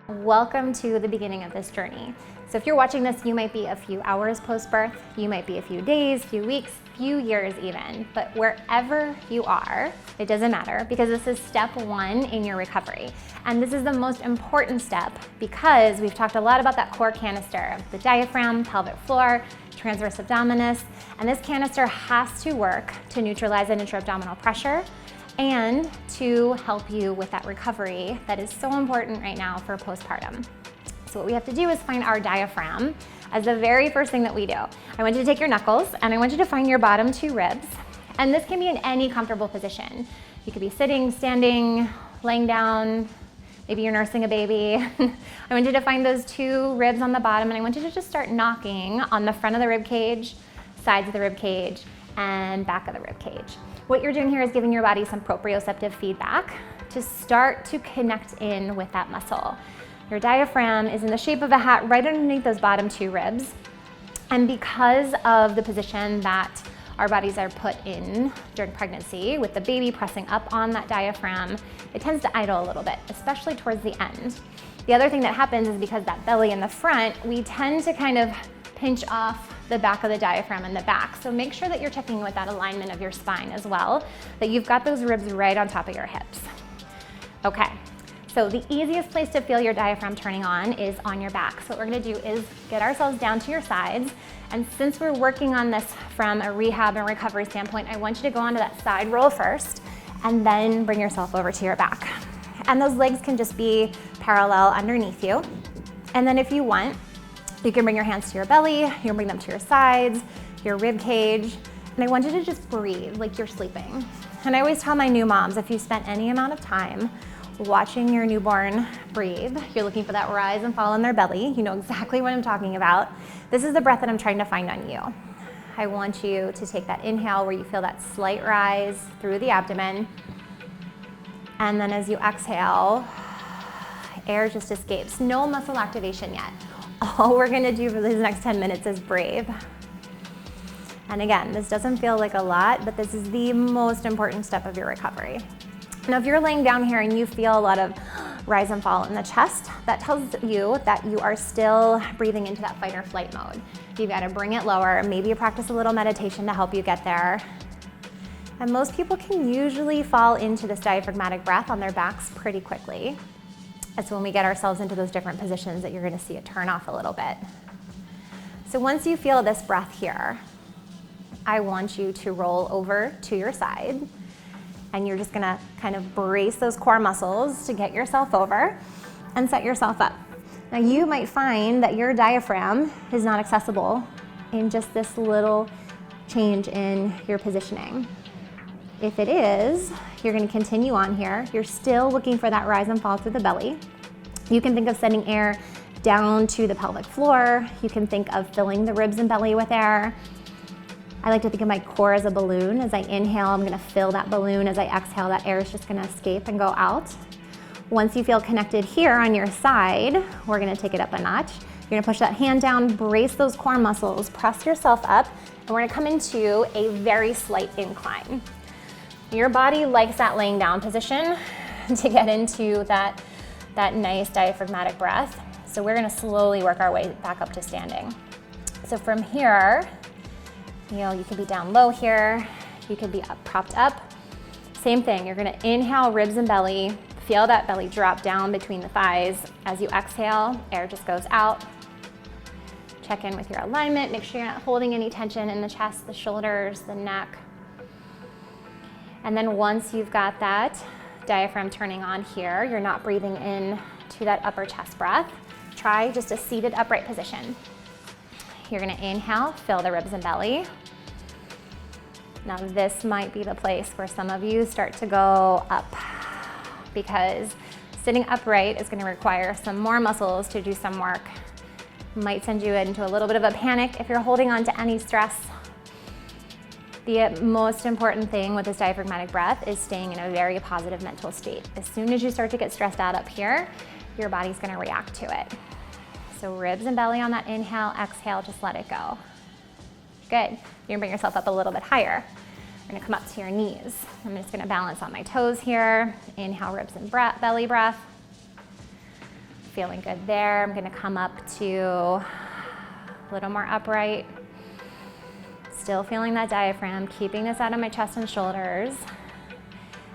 Welcome to the beginning of this journey. So if you're watching this, you might be a few hours post-birth, you might be a few days, few weeks, few years even, but wherever you are, it doesn't matter because this is step one in your recovery. And this is the most important step because we've talked a lot about that core canister, the diaphragm, pelvic floor, transverse abdominis, and this canister has to work to neutralize that intra-abdominal pressure and to help you with that recovery that is so important right now for postpartum. So what we have to do is find our diaphragm as the very first thing that we do. I want you to take your knuckles and I want you to find your bottom two ribs. And this can be in any comfortable position. You could be sitting, standing, laying down, maybe you're nursing a baby. I want you to find those two ribs on the bottom and I want you to just start knocking on the front of the rib cage, sides of the rib cage, and back of the rib cage. What you're doing here is giving your body some proprioceptive feedback to start to connect in with that muscle. Your diaphragm is in the shape of a hat right underneath those bottom two ribs. And because of the position that our bodies are put in during pregnancy, with the baby pressing up on that diaphragm, it tends to idle a little bit, especially towards the end. The other thing that happens is because that belly in the front, we tend to kind of pinch off the back of the diaphragm in the back. So make sure that you're checking with that alignment of your spine as well, that you've got those ribs right on top of your hips. Okay, so the easiest place to feel your diaphragm turning on is on your back. So what we're gonna do is get ourselves down to your sides. And since we're working on this from a rehab and recovery standpoint, I want you to go onto that side roll first and then bring yourself over to your back. And those legs can just be parallel underneath you. And then if you want, you can bring your hands to your belly, you can bring them to your sides, your rib cage, and I want you to just breathe like you're sleeping. And I always tell my new moms, if you spent any amount of time watching your newborn breathe, you're looking for that rise and fall in their belly, you know exactly what I'm talking about. This is the breath that I'm trying to find on you. I want you to take that inhale where you feel that slight rise through the abdomen, and then as you exhale, air just escapes. No muscle activation yet. All we're gonna do for these next 10 minutes is breathe. And again, this doesn't feel like a lot, but this is the most important step of your recovery. Now, if you're laying down here and you feel a lot of rise and fall in the chest, that tells you that you are still breathing into that fight or flight mode. You've got to bring it lower. Maybe you practice a little meditation to help you get there. And most people can usually fall into this diaphragmatic breath on their backs pretty quickly. It's when we get ourselves into those different positions that you're gonna see it turn off a little bit. So once you feel this breath here, I want you to roll over to your side and you're just gonna kind of brace those core muscles to get yourself over and set yourself up. Now you might find that your diaphragm is not accessible in just this little change in your positioning. If it is, you're gonna continue on here. You're still looking for that rise and fall through the belly. You can think of sending air down to the pelvic floor. You can think of filling the ribs and belly with air. I like to think of my core as a balloon. As I inhale, I'm gonna fill that balloon. As I exhale, that air is just gonna escape and go out. Once you feel connected here on your side, we're gonna take it up a notch. You're gonna push that hand down, brace those core muscles, press yourself up, and we're gonna come into a very slight incline. Your body likes that laying down position to get into that nice diaphragmatic breath. So we're gonna slowly work our way back up to standing. So from here, you could be down low here, you could be up, propped up. Same thing, you're gonna inhale ribs and belly, feel that belly drop down between the thighs. As you exhale, air just goes out. Check in with your alignment, make sure you're not holding any tension in the chest, the shoulders, the neck. And then once you've got that diaphragm turning on here, you're not breathing in to that upper chest breath, try just a seated upright position. You're gonna inhale, fill the ribs and belly. Now this might be the place where some of you start to go up because sitting upright is gonna require some more muscles to do some work. Might send you into a little bit of a panic if you're holding on to any stress. The most important thing with this diaphragmatic breath is staying in a very positive mental state. As soon as you start to get stressed out up here, your body's gonna react to it. So ribs and belly on that inhale, exhale, just let it go. Good. You're gonna bring yourself up a little bit higher. You're gonna come up to your knees. I'm just gonna balance on my toes here. Inhale, ribs and belly breath. Feeling good there. I'm gonna come up to a little more upright. Still feeling that diaphragm, keeping this out of my chest and shoulders.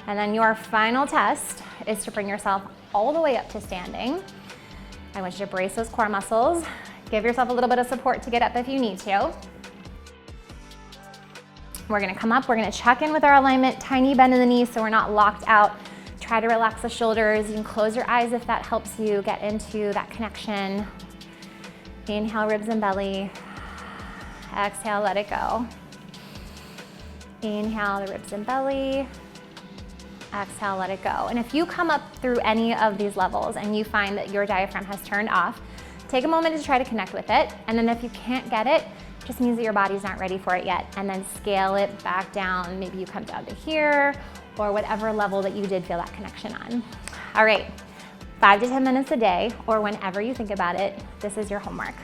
And then your final test is to bring yourself all the way up to standing. I want you to brace those core muscles. Give yourself a little bit of support to get up if you need to. We're gonna come up, we're gonna check in with our alignment, tiny bend in the knees so we're not locked out. Try to relax the shoulders. You can close your eyes if that helps you get into that connection. Inhale, ribs and belly. Exhale, let it go. Inhale, the ribs and belly. Exhale, let it go. And if you come up through any of these levels and you find that your diaphragm has turned off, take a moment to try to connect with it. And then if you can't get it, just means that your body's not ready for it yet. And then scale it back down. Maybe you come down to here or whatever level that you did feel that connection on. All right, 5 to 10 minutes a day or whenever you think about it, this is your homework.